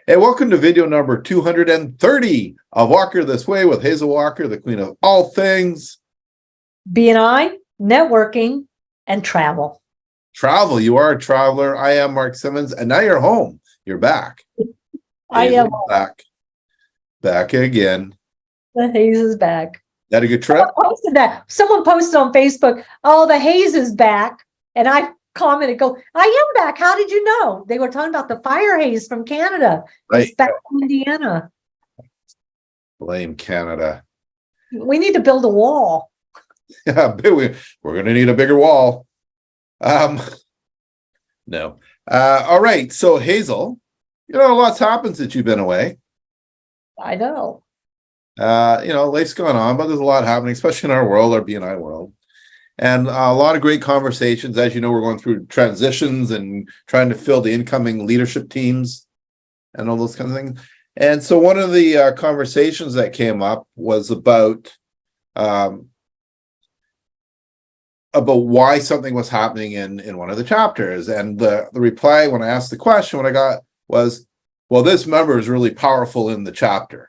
Hey, welcome to video number 230 of Walker This Way with Hazel Walker, the queen of all things BNI, networking, and travel. travel. You are a traveler. I am Mark Simmons, and now you're home. You're back. I am back again. The haze is back. Had a good trip? Someone posted on Facebook, "Oh, the haze is back," and I commented, "I am back. How did you know?" They were talking about the fire haze from Canada. Right. It's back in Indiana. Blame Canada. We need to build a wall. Yeah, we're going to need a bigger wall. No. All right. So Hazel, lots happened since you've been away. I know. Life's gone on, but there's a lot happening, especially in our world, our BNI world. And a lot of great conversations. As you know, we're going through transitions and trying to fill the incoming leadership teams and all those kind of things. And so one of the conversations that came up was about why something was happening in one of the chapters. And the reply when I asked the question, what I got was, well, this member is really powerful in the chapter.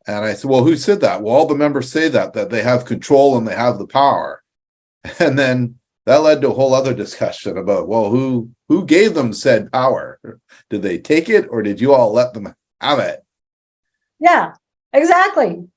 And I said, well, who said that? Well, all the members say that they have control and they have the power. And then that led to a whole other discussion about, well, who gave them said power? Did they take it or did you all let them have it? Yeah, exactly.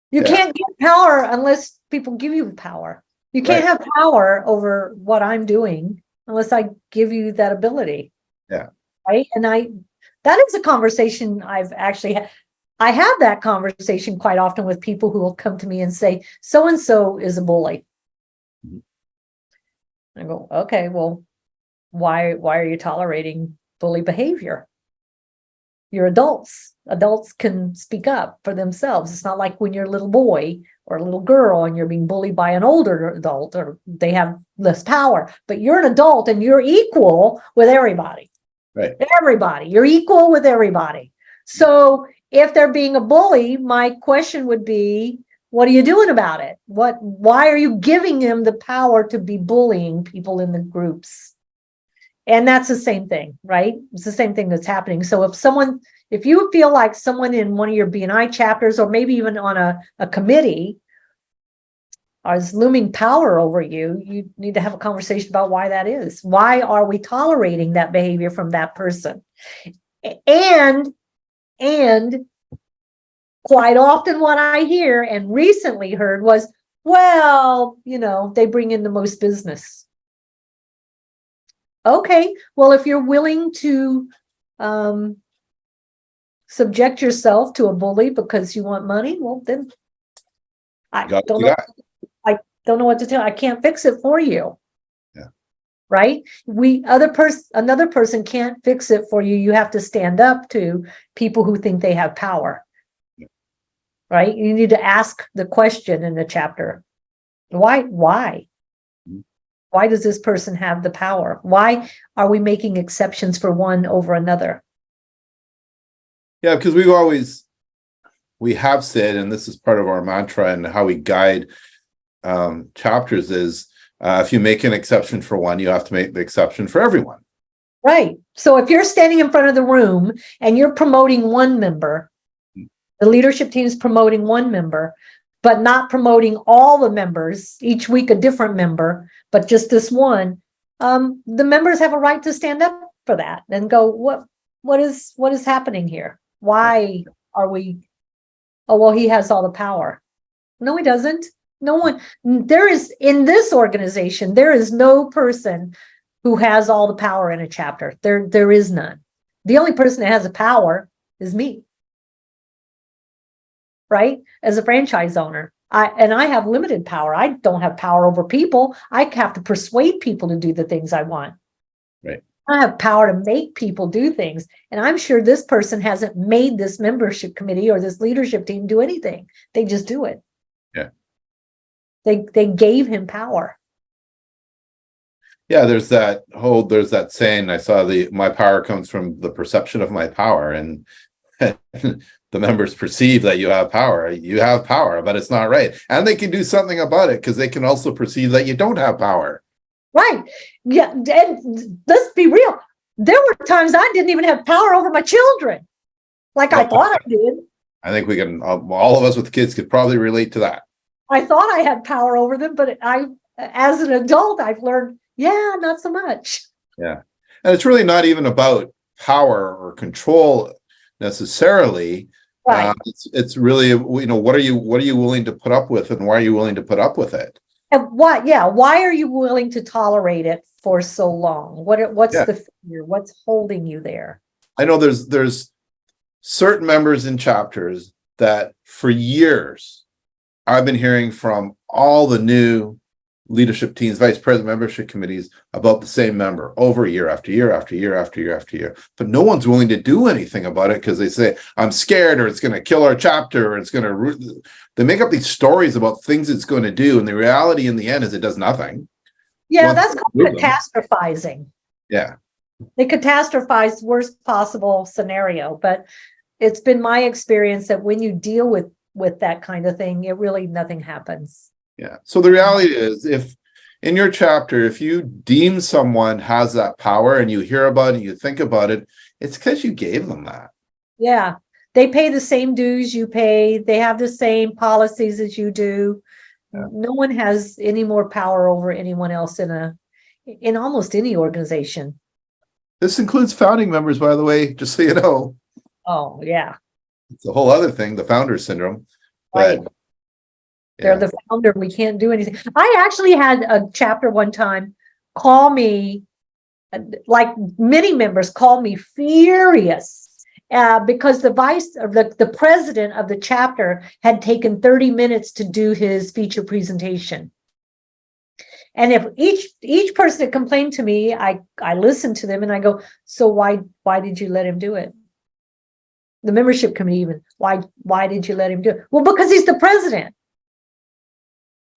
You can't get power unless people give you power. You can't have power over what I'm doing unless I give you that ability. Yeah. Right. And that is a conversation I've actually had. I have that conversation quite often with people who will come to me and say, so-and-so is a bully. Mm-hmm. I go, okay, well, why are you tolerating bully behavior? You're adults. Adults can speak up for themselves. It's not like when you're a little boy or a little girl and you're being bullied by an older adult or they have less power, but you're an adult and you're equal with everybody. Right. Everybody. You're equal with everybody. So if they're being a bully, my question would be, what are you doing about it? Why are you giving them the power to be bullying people in the groups? And that's the same thing, right? It's the same thing that's happening. So if you feel like someone in one of your BNI chapters, or maybe even on a committee, is looming power over you, you need to have a conversation about why that is. Why are we tolerating that behavior from that person? And quite often what I hear and recently heard was, well, they bring in the most business. Okay, well, if you're willing to subject yourself to a bully because you want money, well, then I don't know what to tell. I can't fix it for you. Yeah. Right? Another person can't fix it for you. You have to stand up to people who think they have power. Yeah. Right? You need to ask the question in the chapter. Why? Mm-hmm. Why does this person have the power? Why are we making exceptions for one over another? Yeah, because we have said, and this is part of our mantra and how we guide chapters is, if you make an exception for one, you have to make the exception for everyone. Right. So if you're standing in front of the room and you're promoting one member, the leadership team is promoting one member, but not promoting all the members, each week a different member, but just this one, the members have a right to stand up for that and go, what is happening here? Why are we, oh, well, he has all the power. No, he doesn't. No one, in this organization, there is no person who has all the power in a chapter. There is none. The only person that has the power is me. Right? As a franchise owner. I have limited power. I don't have power over people. I have to persuade people to do the things I want. Right. I have power to make people do things. And I'm sure this person hasn't made this membership committee or this leadership team do anything. They just do it. Yeah. They gave him power. Yeah, there's that saying, I saw my power comes from the perception of my power, and the members perceive that you have power. You have power, but it's not right. And they can do something about it because they can also perceive that you don't have power. Right. Yeah. And let's be real. There were times I didn't even have power over my children, like I thought I did. I think we can, all of us with kids could probably relate to that. I thought I had power over them, but as an adult, I've learned, yeah, not so much. Yeah. And it's really not even about power or control necessarily. Right. It's really, what are you willing to put up with, and why are you willing to put up with it? And why are you willing to tolerate it for so long? What's Yeah. the fear? What's holding you there? I know there's certain members in chapters that for years I've been hearing from all the new leadership teams, vice president membership committees about the same member over year after year after year after year after year. But no one's willing to do anything about it because they say, I'm scared, or it's going to kill our chapter, or it's going to, they make up these stories about things it's going to do. And the reality in the end is it does nothing. Yeah, Well, that's called catastrophizing. Yeah. They catastrophize worst possible scenario, but it's been my experience that when you deal with that kind of thing, it really, nothing happens. Yeah. So the reality is, if in your chapter, if you deem someone has that power and you hear about it, you think about it, it's because you gave them that. Yeah. They pay the same dues you pay. They have the same policies as you do. Yeah. No one has any more power over anyone else in almost any organization. This includes founding members, by the way, just so you know. Oh, yeah. It's a whole other thing, the founder syndrome. But Right. They're the founder. We can't do anything. I actually had a chapter one time call me, like many members called me furious because the president of the chapter had taken 30 minutes to do his feature presentation. And if each person that complained to me, I listened to them and I go, so why did you let him do it? The membership committee even, why did you let him do it? Well, because he's the president.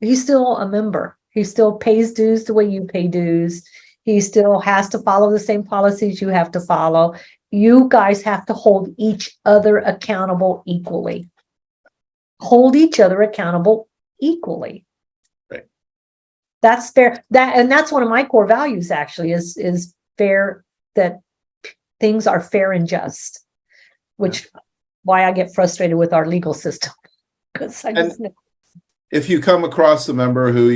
He's still a member. He still pays dues the way you pay dues. He still has to follow the same policies you have to follow. You guys have to hold each other accountable equally. Hold each other accountable equally. Right. That's fair. That's one of my core values actually is fair, that things are fair and just, which why I get frustrated with our legal system. Because I just know. If you come across a member who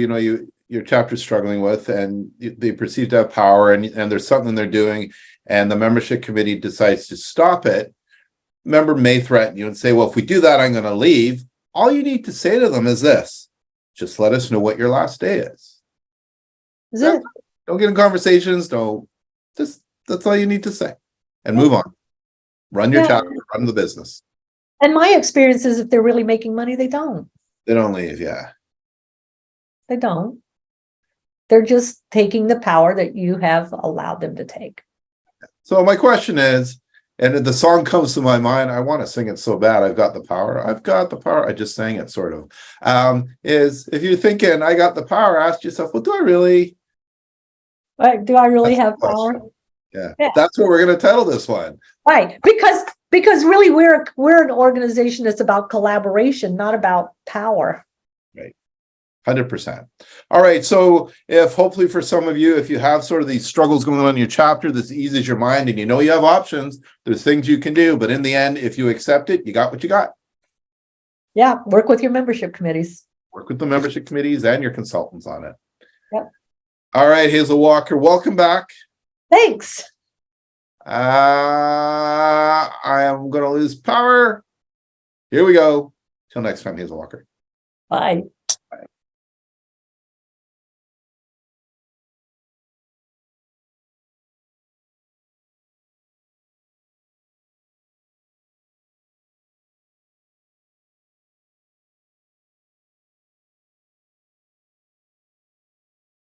your chapter's struggling with, and they perceive to have power, and there's something they're doing, and the membership committee decides to stop it, member may threaten you and say, well, if we do that, I'm going to leave. All you need to say to them is this: just let us know what your last day is. Is it? Don't get in conversations. That's all you need to say, and move on. Run your chapter, run the business. And my experience is, if they're really making money, they don't. They don't leave. Yeah. They don't. They're just taking the power that you have allowed them to take. So my question is, and the song comes to my mind, I want to sing it so bad. I've got the power. I've got the power. I just sang it sort of. Is if you're thinking I got the power, ask yourself, well, do I really? Right? Do I really have power? Yeah. That's what we're going to title this one. Right. Because really we're an organization that's about collaboration, not about power. Right. 100%. All right. So if hopefully for some of you, if you have sort of these struggles going on in your chapter, this eases your mind and you know you have options, there's things you can do. But in the end, if you accept it, you got what you got. Yeah. Work with your membership committees. Work with the membership committees and your consultants on it. Yep. All right, Hazel Walker, welcome back. Thanks. I am going to lose power. Here we go. Till next time, Hazel Walker. Bye.